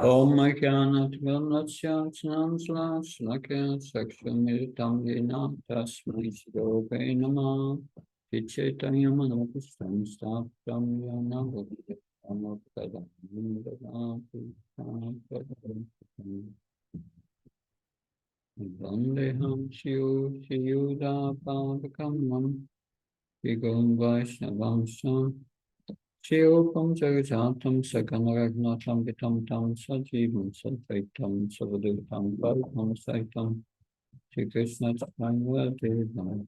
Om Mekyanat Vilnatsyatsnam Slakya Sakshamitam Yena Tasmai Siddhope Nama Vichaitanyam Anupustam Staptam Yana Vajjatam Vandeham Shiyuda Pavakamam Vigam Vaishnavam Sam Shilpam Jagajatam Sakanaragnatam Vitam Tam Sajivam Sadvaitam Savadutam Bhagam Saitam Shri Krishna Chaitanya Devam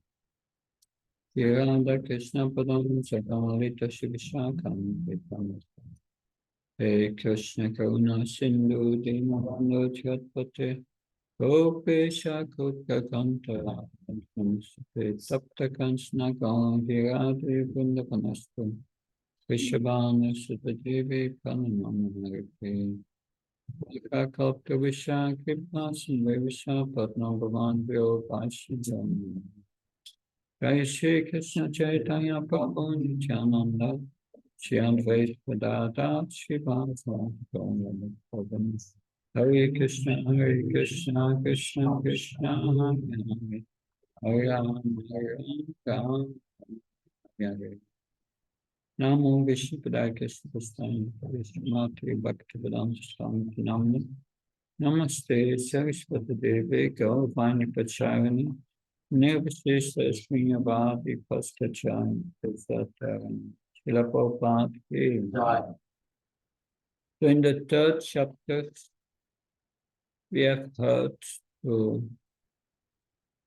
Radha Krishna Padam Sakamalita Shivishakam Vitam Hey Krishna Karuna Sindhu Dinavano Chatpate Gopesha Kutka Kanta Sapta Kanchna Gaudhirade Vundapanastu Vishabhana Sutadevi Pranamamaripi Kalpta Visha Kripasan Visha Patnam Bhavan Vyo Vashidam Jai Shri Krishna Chaitanya Prabhu Nityananda Shri Advaita Gadadhar Srivasa Gaurav Hare Krishna Krishna Krishna Hare Hare Ram Ram Hare Namo Vishnu Padaya Krishna Prasthana Vishnu Bhakti Vedanta Swami Namni Namaste Saraswati Devi Gauravani Pacharani Nirvishesha Sriya Bhadi Pastachani Prasatharani Srila Prabhupada Ki Jai. So in the third chapter, we have heard to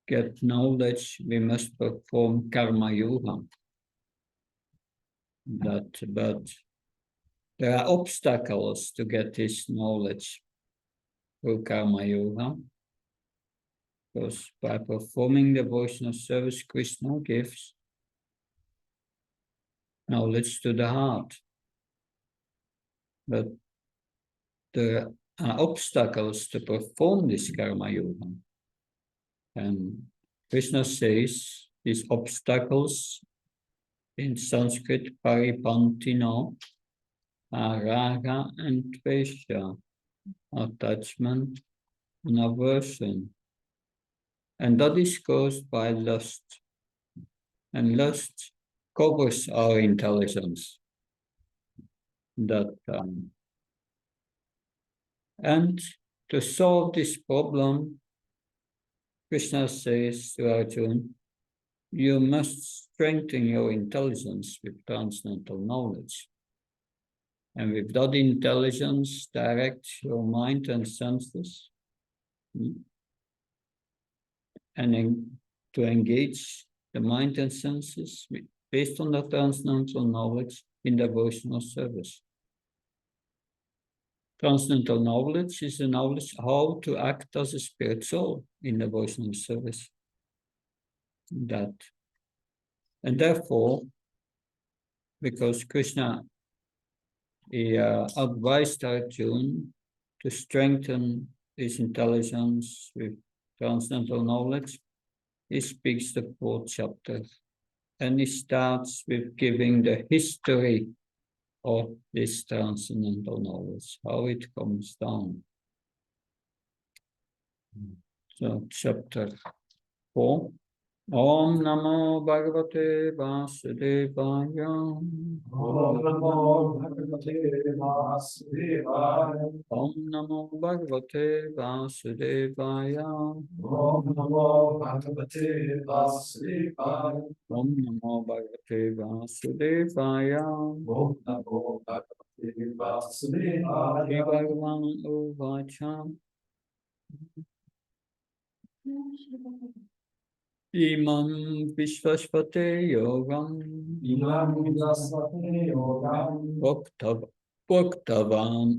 get knowledge, we must perform Karma Yoga. But there are obstacles to get this knowledge through Karma Yoga. Because by performing devotional service, Krishna gives knowledge to the heart. But there are obstacles to perform this Karma Yoga. And Krishna says these obstacles in Sanskrit, paripantino, are raga and tvesha, attachment and aversion. And that is caused by lust. And lust covers our intelligence. And to solve this problem, Krishna says to Arjuna, you must strengthen your intelligence with transcendental knowledge. And with that intelligence, direct your mind and senses. And to engage the mind and senses based on the transcendental knowledge in devotional service. Transcendental knowledge is the knowledge how to act as a spirit soul in devotional service. And therefore, because Krishna advised Arjuna to strengthen his intelligence with transcendental knowledge, he speaks the fourth chapter. And he starts with giving the history of this transcendental knowledge, how it comes down. So, chapter 4. Om Namo Bhagavate Vasudevaya. Om Namo Bhagavate Vasudevaya. Om Namo Bhagavate Vasudevaya. Om Namo Bhagavate Vasudevaya. Om Namo Bhagavate Vasudevaya. Om Namo Bhagavate Vasudevaya. Shri Bhagavan Uvacha. Imam Vishvashpate Yogam. Imam Vishvashpate Yogam. Bhaktavan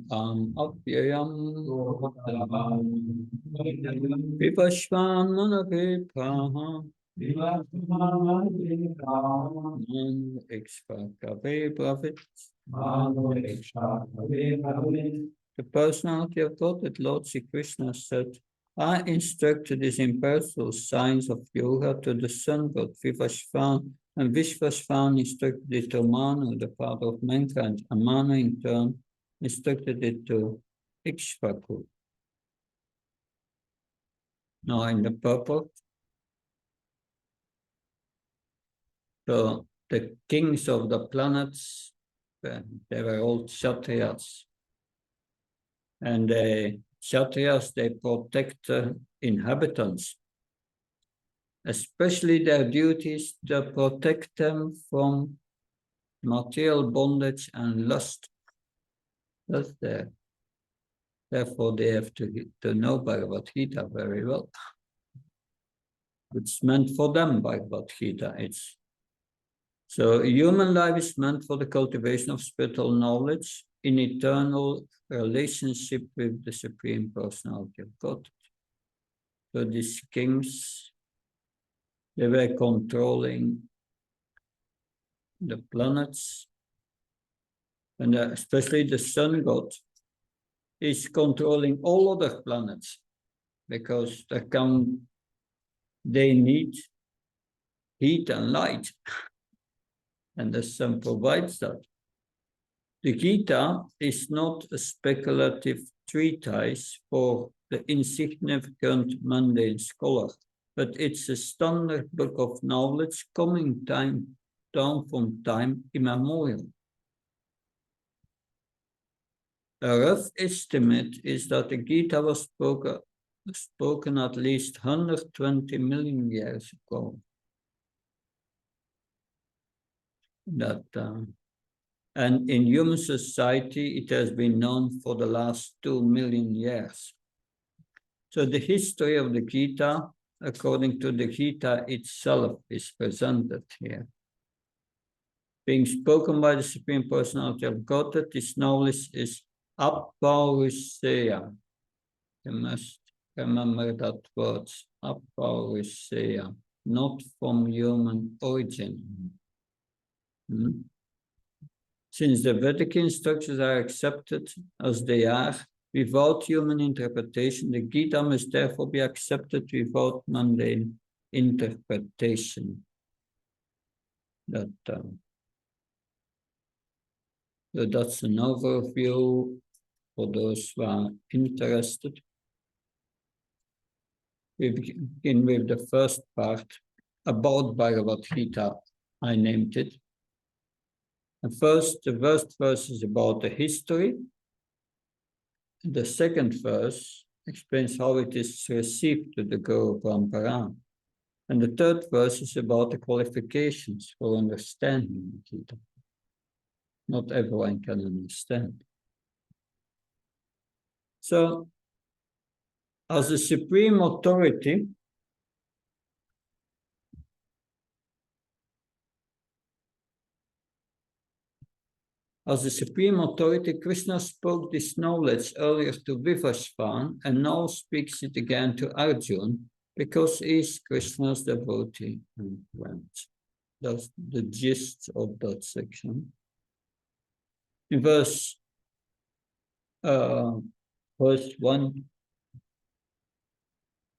Avyayam. Vivashvan Manavipraha. The personality of God that Lord Sri Krishna said, I instructed these impersonal signs of yoga to the sun god Vivashvan, and Vishvashvan instructed it to Manu, the father of mankind, and Manu in turn instructed it to Ikshvaku. Now in the purple, so the kings of the planets, they were all Kshatriyas. And the Kshatriyas, they protect the inhabitants. Especially their duty is to protect them from material bondage and lust. That's there. Therefore, they have to know Bhagavad Gita very well. It's meant for them, Bhagavad Gita. So human life is meant for the cultivation of spiritual knowledge in eternal relationship with the Supreme Personality of God. So these kings, they were controlling the planets, and especially the sun god is controlling all other planets because they need heat and light, and the sun provides that. The Gita is not a speculative treatise for the insignificant mundane scholar, but it's a standard book of knowledge coming down from time immemorial. A rough estimate is that the Gita was spoken at least 120 million years ago. And in human society, it has been known for the last 2 million years. So the history of the Gita, according to the Gita itself, is presented here. Being spoken by the Supreme Personality of Godhead, this knowledge is Apauruseya. You must remember that word, Apauruseya, not from human origin. Since the Vedic instructions are accepted as they are, without human interpretation, the Gita must therefore be accepted without mundane interpretation. So that's an overview for those who are interested. We begin with the first part about Bhagavad Gita. I named it. And first, the first verse is about the history. The second verse explains how it is received to the Guru Parampara. And the third verse is about the qualifications for understanding the Gita. Not everyone can understand. So, as a supreme authority, Krishna spoke this knowledge earlier to Vivasvan and now speaks it again to Arjuna because he is Krishna's devotee and friend. That's the gist of that section. In verse 1,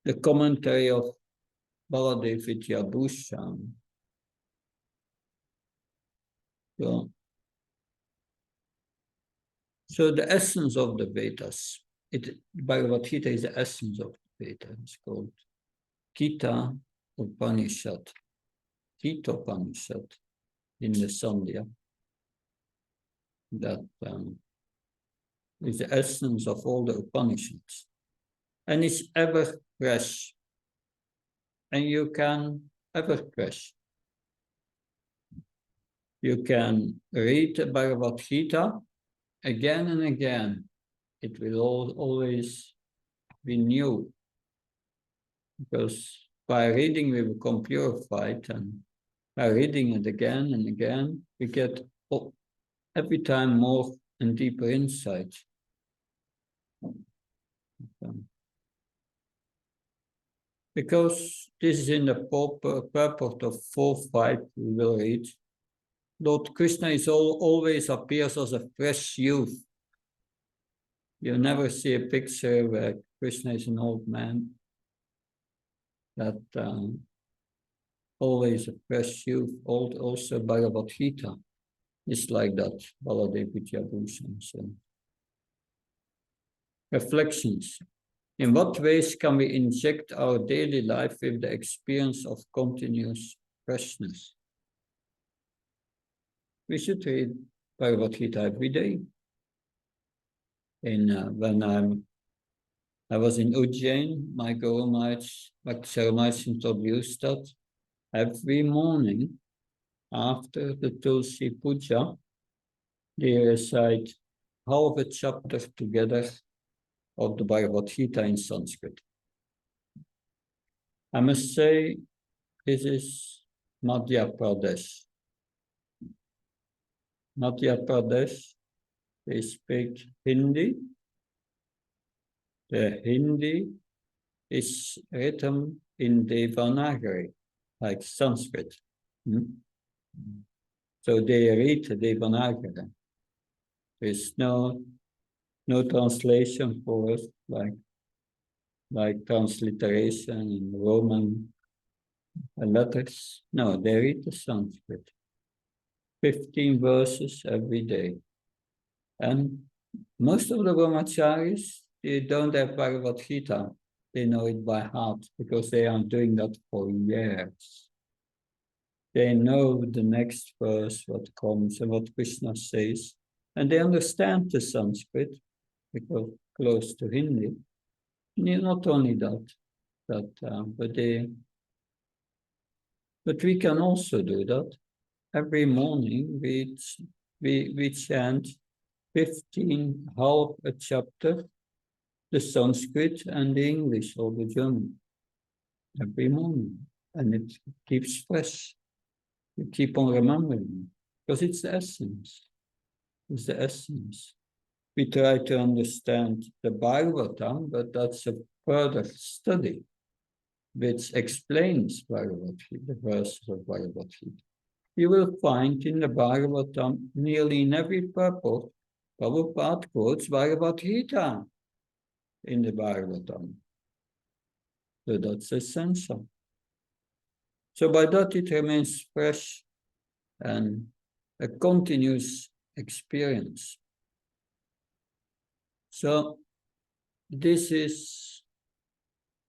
the commentary of Baladev Vidyabhushan. So the essence of the Vedas, Bhagavad Gita is the essence of the Vedas. It's called Gita Upanishad, Gita Upanishad in the Sandhya. That is the essence of all the Upanishads. And it's ever fresh. And you can ever fresh. You can read the Bhagavad Gita again and again. It will always be new. Because by reading we become purified, and by reading it again and again, we get every time more and deeper insight. Because this is in the purport of 4.5 we will read. Lord Krishna always appears as a fresh youth. You never see a picture where Krishna is an old man. That always a fresh youth. Also Bhagavad Gita is like that. Baladev Vidyabhushan. So. Reflections. In what ways can we inject our daily life with the experience of continuous freshness? We should read Bhagavad Gita every day. When I was in Ujjain, my Guru Maharaj, Bhakti introduced that every morning after the Tulsi Puja, they recite half a chapter together of the Bhagavad Gita in Sanskrit. I must say, this is Madhya Pradesh. Madhya Pradesh, they speak Hindi. The Hindi is written in Devanagari, like Sanskrit. So they read Devanagari. There's no translation for us, like transliteration in Roman letters. No, they read the Sanskrit. 15 verses every day. And most of the brahmacharis, they don't have Bhagavad Gita. They know it by heart because they are doing that for years. They know the next verse, what comes and what Krishna says. And they understand the Sanskrit because close to Hindi. Not only that, but we can also do that. Every morning we chant 15, half a chapter, the Sanskrit and the English or the German, every morning. And it keeps fresh. You keep on remembering, because it's the essence. It's the essence. We try to understand the Bhagavatam, but that's a further study which explains Bhagavad Gita, the verses of Bhagavad Gita. You will find in the Bhagavatam, nearly in every purport, Prabhupada quotes Bhagavad Gita in the Bhagavatam. So that's essential. So by that it remains fresh and a continuous experience. So this is,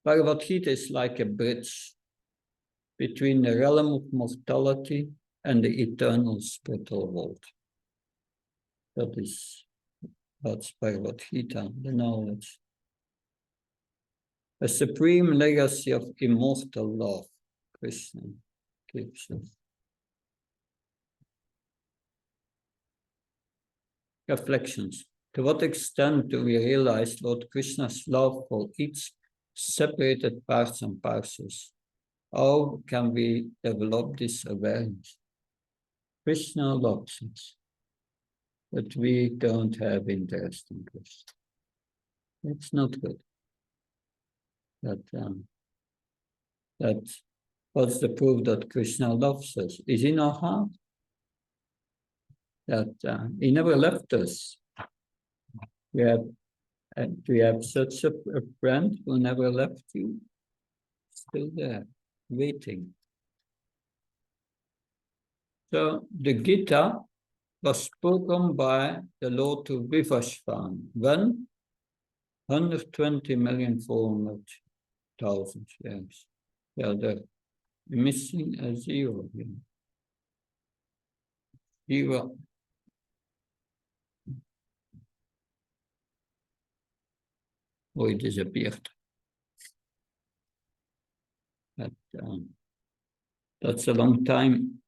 Bhagavad Gita is like a bridge between the realm of mortality and the eternal spiritual world. That's Bhagavad Gita, the knowledge. A supreme legacy of immortal love, Krishna gives us. Reflections. To what extent do we realize Lord Krishna's love for each separated parts and parcels? How can we develop this awareness? Krishna loves us, but we don't have interest in Krishna. It's not good. What's the proof that Krishna loves us? Is in our heart. That he never left us. We have such a friend who never left you, still there, waiting. So the Gita was spoken by the Lord to Vivasvan when 120,400,000 years. Yeah, they're missing a zero here. Zero. Oh, it disappeared. That's a long time.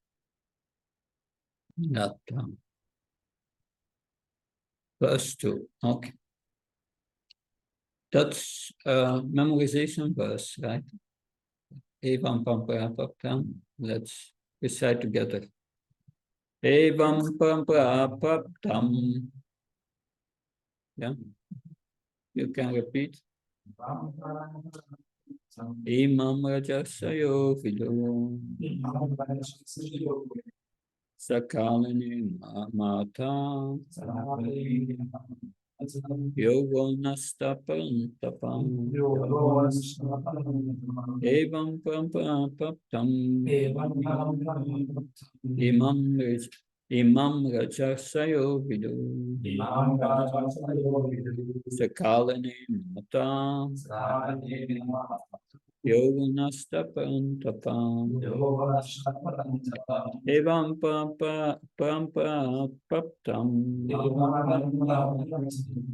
Verse 2. Okay. That's a memorization verse, right? Evam Pamparapaptam. Let's recite together. Evam Pamparapaptam. Yeah. You can repeat. Imam Rajasayo Vido Sakalini Mata Yogo Nastapam Tapam Evam Pampapaptam Imam Imam Rajasayo Vidu Imam Rajasayo Vidu Sakalani Mata Sakale Yoganastapam Tapam Evam Pampa Pampa Paptam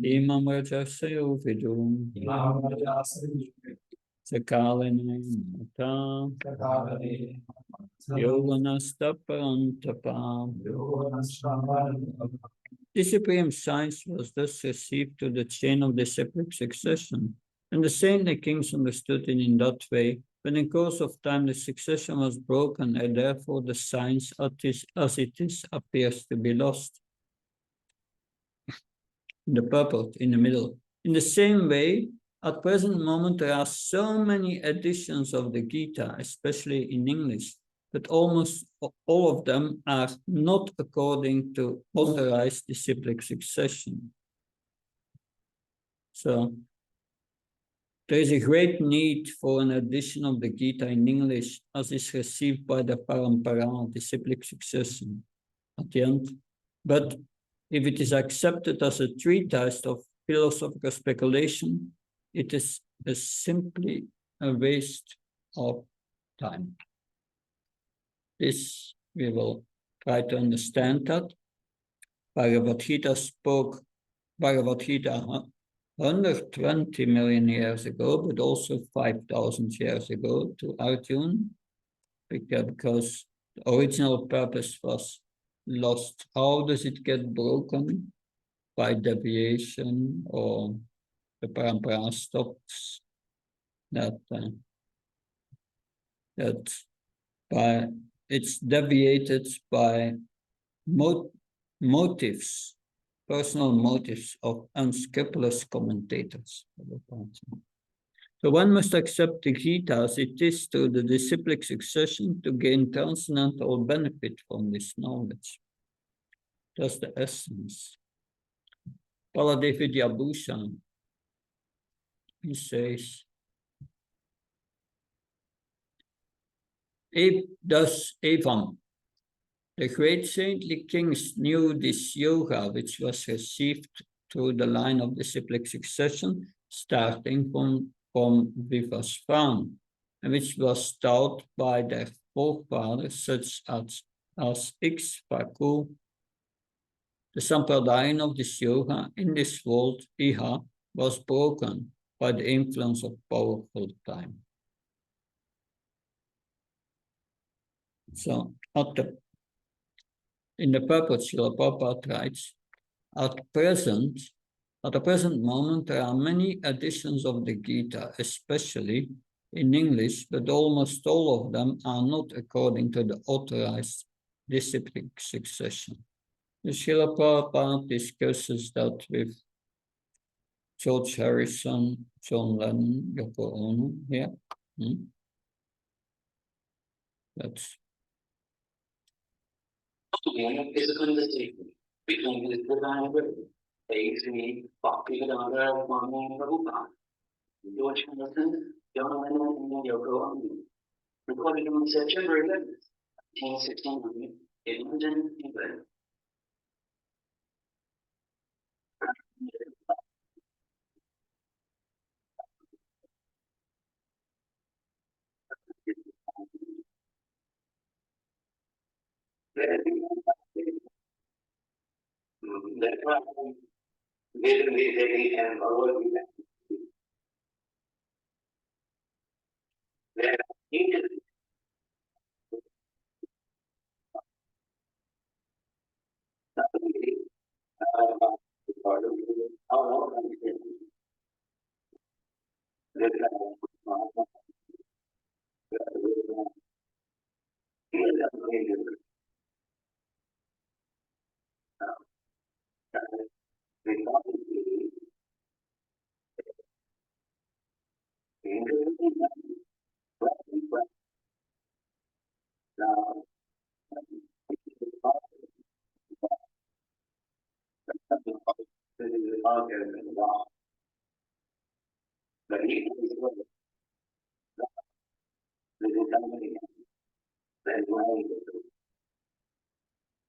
Imam Rajasayo Vidu Sakalani Mata Yoganastapam Tapam. This supreme science was thus received to the chain of disciplic succession, and the saintly kings understood it in that way, but in course of time the succession was broken, and therefore the science as it is appears to be lost. The purport in the middle. In the same way, at present moment there are so many editions of the Gita, especially in English, but almost all of them are not according to authorized disciplic succession. So there is a great need for an edition of the Gita in English as is received by the Parampara, disciplic succession at the end. But if it is accepted as a treatise of philosophical speculation, it is simply a waste of time. This we will try to understand that. Bhagavad Gita spoke Bhagavad Gita 120 million years ago, but also 5,000 years ago to Arjuna, because the original purpose was lost. How does it get broken? By deviation, or the parampara stops that by it's deviated by motives, personal motives of unscrupulous commentators. So one must accept the Gita as it is through the disciplic succession to gain transcendental benefit from this knowledge. That's the essence. Paladevidya Bhushan, he says, thus Evam, the great saintly kings knew this yoga which was received through the line of disciplic succession, starting from Vivasvan, and which was taught by their forefathers such as Ikshvaku. The sampradaya of this yoga in this world, Iha, was broken by the influence of powerful time. So, in the purport, Srila Prabhupada writes, at the present moment, there are many editions of the Gita, especially in English, but almost all of them are not according to the authorized disciplic succession. The Srila Prabhupada discusses that with George Harrison, John Lennon, Yoko Ono here. That's is a conversation between the divine will, A.C. Bhakti Vedanta Swami Prabhupada, George Harrison, John Lennon, and Yoko Ono, recorded on September 11, 1969, in London, England.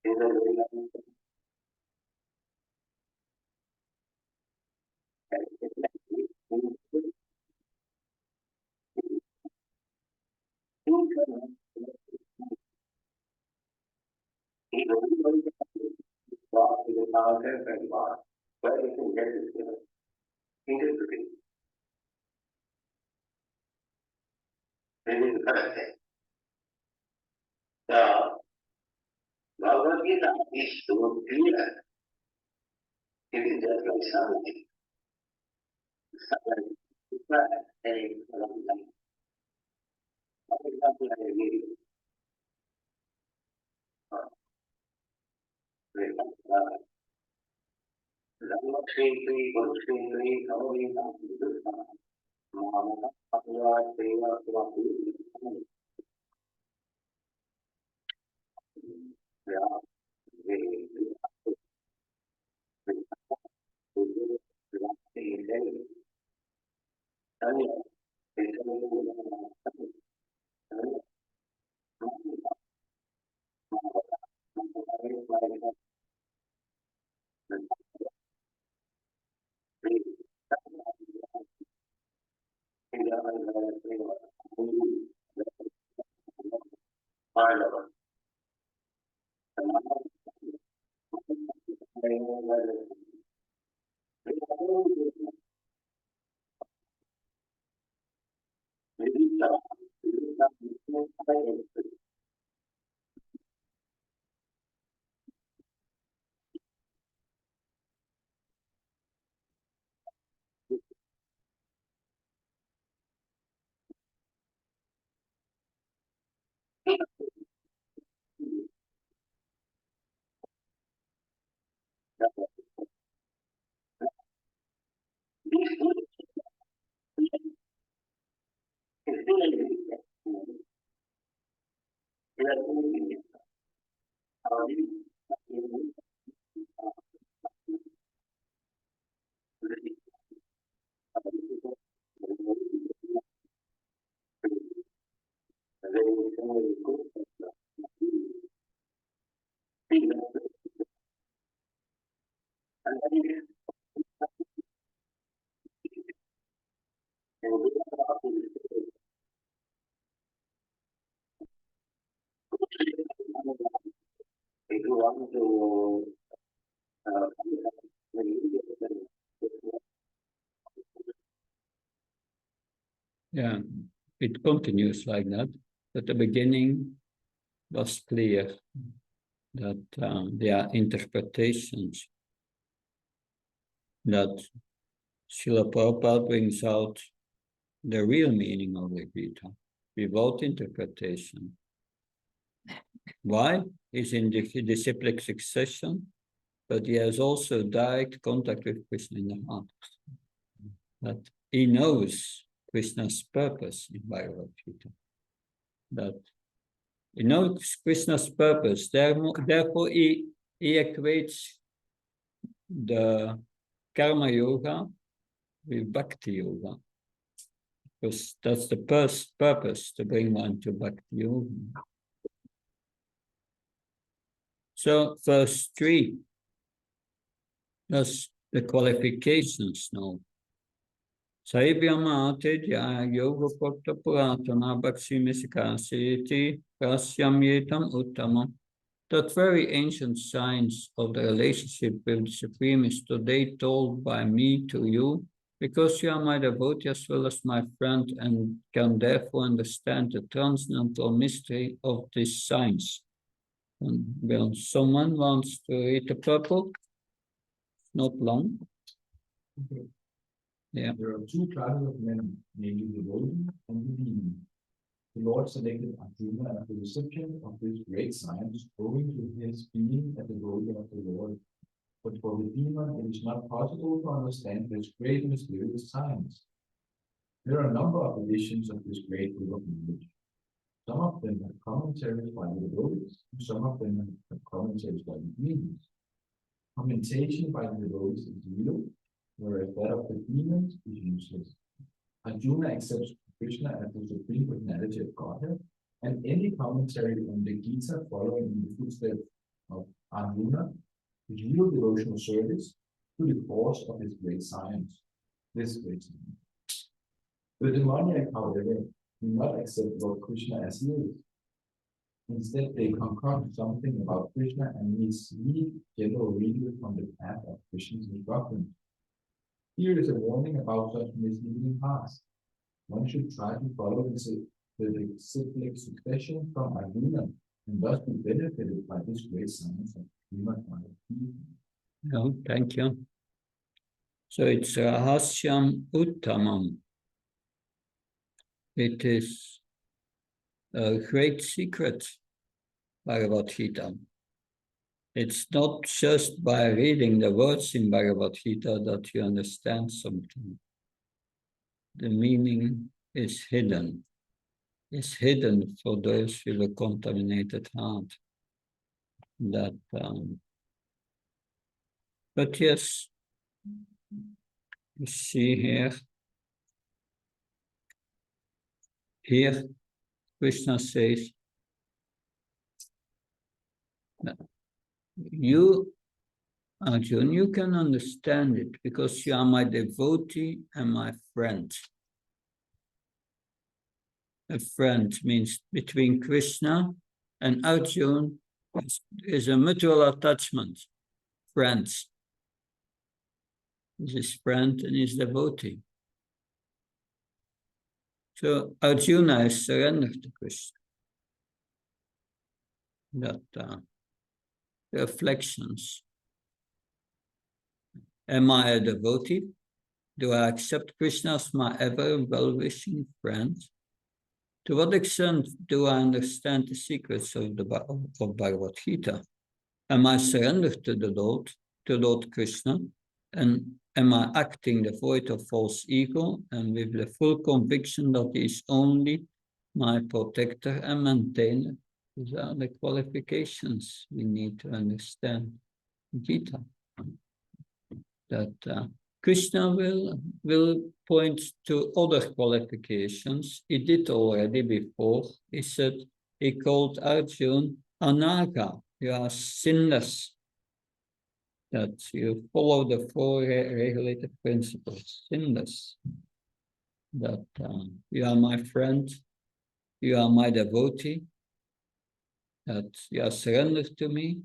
The Bhagavad Gita is so clear. It is just like something. If you want to Yeah, it continues like that. At the beginning was clear that there are interpretations that Srila Prabhupada brings out the real meaning of the Gita without interpretation. Why? He's in the disciplic succession, but he has also direct contact with Krishna in the heart. That he knows Krishna's purpose in Bhagavad Gita. That he knows Krishna's purpose, therefore he equates the karma yoga with bhakti yoga. Because that's the purpose, to bring one to bhakti yoga. So verse 3, that's the qualifications now. Saibhyamate jaya yoga prakta puratana bhakti misikasiti prasyam yetam uttamam. That very ancient science of the relationship with the Supreme is today told by me to you, because you are my devotee as well as my friend, and can therefore understand the transcendental mystery of this science. And when someone wants to read the purple, not long. Okay. Yeah. There are two classes of men, namely the devotee and the demon. The Lord selected Arjuna as the recipient of this great science, owing to his being a devotee of the Lord. But for the demon, it is not possible to understand this great mysterious science. There are a number of editions of this great book of knowledge. Some of them have commentaries by the devotees, and some of them have commentaries by the demons. Commentation by the devotees is real, whereas that of the demons is useless. Arjuna accepts Krishna as the supreme personality of Godhead, and any commentary on the Gita following in the footsteps of Arjuna, his real devotional service to the cause of his great science, this great science. The demoniac, however, do not accept Lord Krishna as he is. Instead, they concoct something about Krishna and mislead general readers from the path of Krishna's instructions. Here is a warning about such misleading paths. One should try to follow the cyclic succession from Arjuna and thus be benefited by this great science of Simhachalam. No, thank you. So it's Rahasyam Uttamam. It is a great secret, Bhagavad Gita. It's not just by reading the words in Bhagavad Gita that you understand something. The meaning is hidden. It's hidden for those with a contaminated heart. That, but yes, you see here Krishna says, you, Arjuna, you can understand it because you are my devotee and my friend. A friend means between Krishna and Arjuna is a mutual attachment. Friends. He's his friend and his devotee. So Arjuna is surrendered to Krishna. That reflections. Am I a devotee? Do I accept Krishna as my ever well-wishing friend? To what extent do I understand the secrets of Bhagavad Gita? Am I surrendered to the Lord Krishna? And am I acting devoid of false ego and with the full conviction that he is only my protector and maintainer? These are the qualifications we need to understand Gita. That Krishna will point to other qualifications. He did already before. He said, he called Arjuna Anaga. You are sinless. That you follow the four regulated principles. Sinless. That you are my friend. You are my devotee. That you are surrendered to me.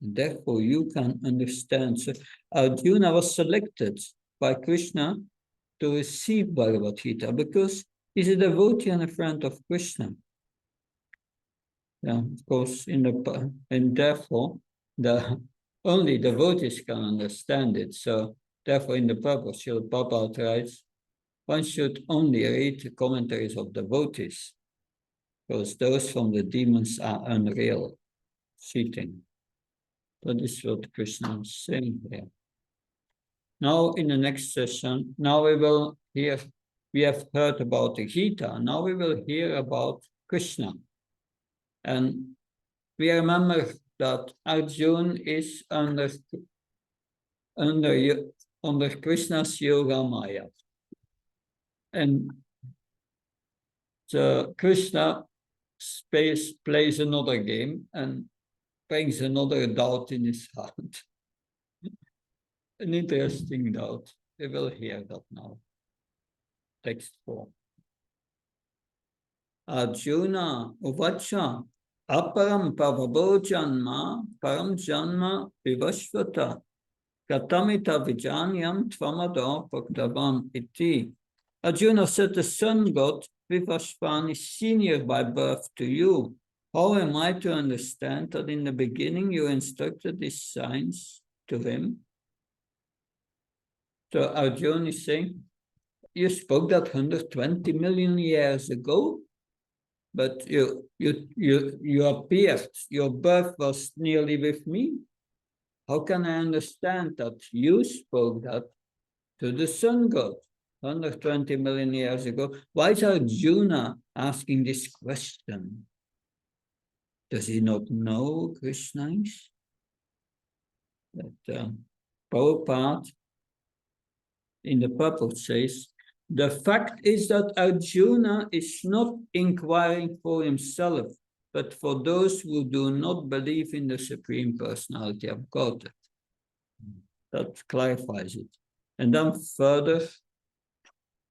Therefore, you can understand. So Arjuna was selected by Krishna to receive Bhagavad Gita because he's a devotee and a friend of Krishna. Yeah, of course, and therefore, only devotees can understand it. So, therefore, in the purpose, Srila Prabhupada writes, one should only read the commentaries of devotees, because those from the demons are unreal, cheating. That is what Krishna is saying here. Now, in the next session, now we will hear, we have heard about the Gita, now we will hear about Krishna. And we remember that Arjuna is under Krishna's Yoga Maya. And so Krishna plays another game and brings another doubt in his heart. An interesting doubt. We will hear that now. Text 4. Arjuna uvacha aparam pavabo janma param janma vivashvata katamita vijanyam tvamado bhaktavam iti. Arjuna said, the sun god Vivashvan is senior by birth to you. How am I to understand that in the beginning you instructed this science to him? So Arjuna is saying, you spoke that 120 million years ago, but you appeared, your birth was nearly with me. How can I understand that you spoke that to the sun god 120 million years ago? Why is Arjuna asking this question? Does he not know who Krishna is? That Prabhupada in the purport says, the fact is that Arjuna is not inquiring for himself, but for those who do not believe in the Supreme Personality of God. That clarifies it. And then further,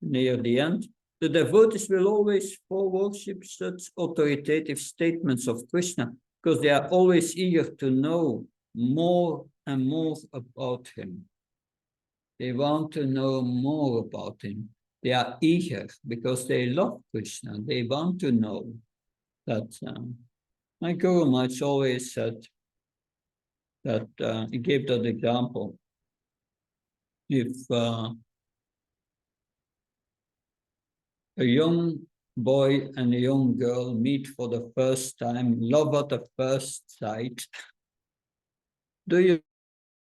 near the end, the devotees will always worship such authoritative statements of Krishna because they are always eager to know more and more about him. They want to know more about him. They are eager because they love Krishna. They want to know that. My Guru Maharaj always said that he gave that example. If a young boy and a young girl meet for the first time, love at the first sight, do you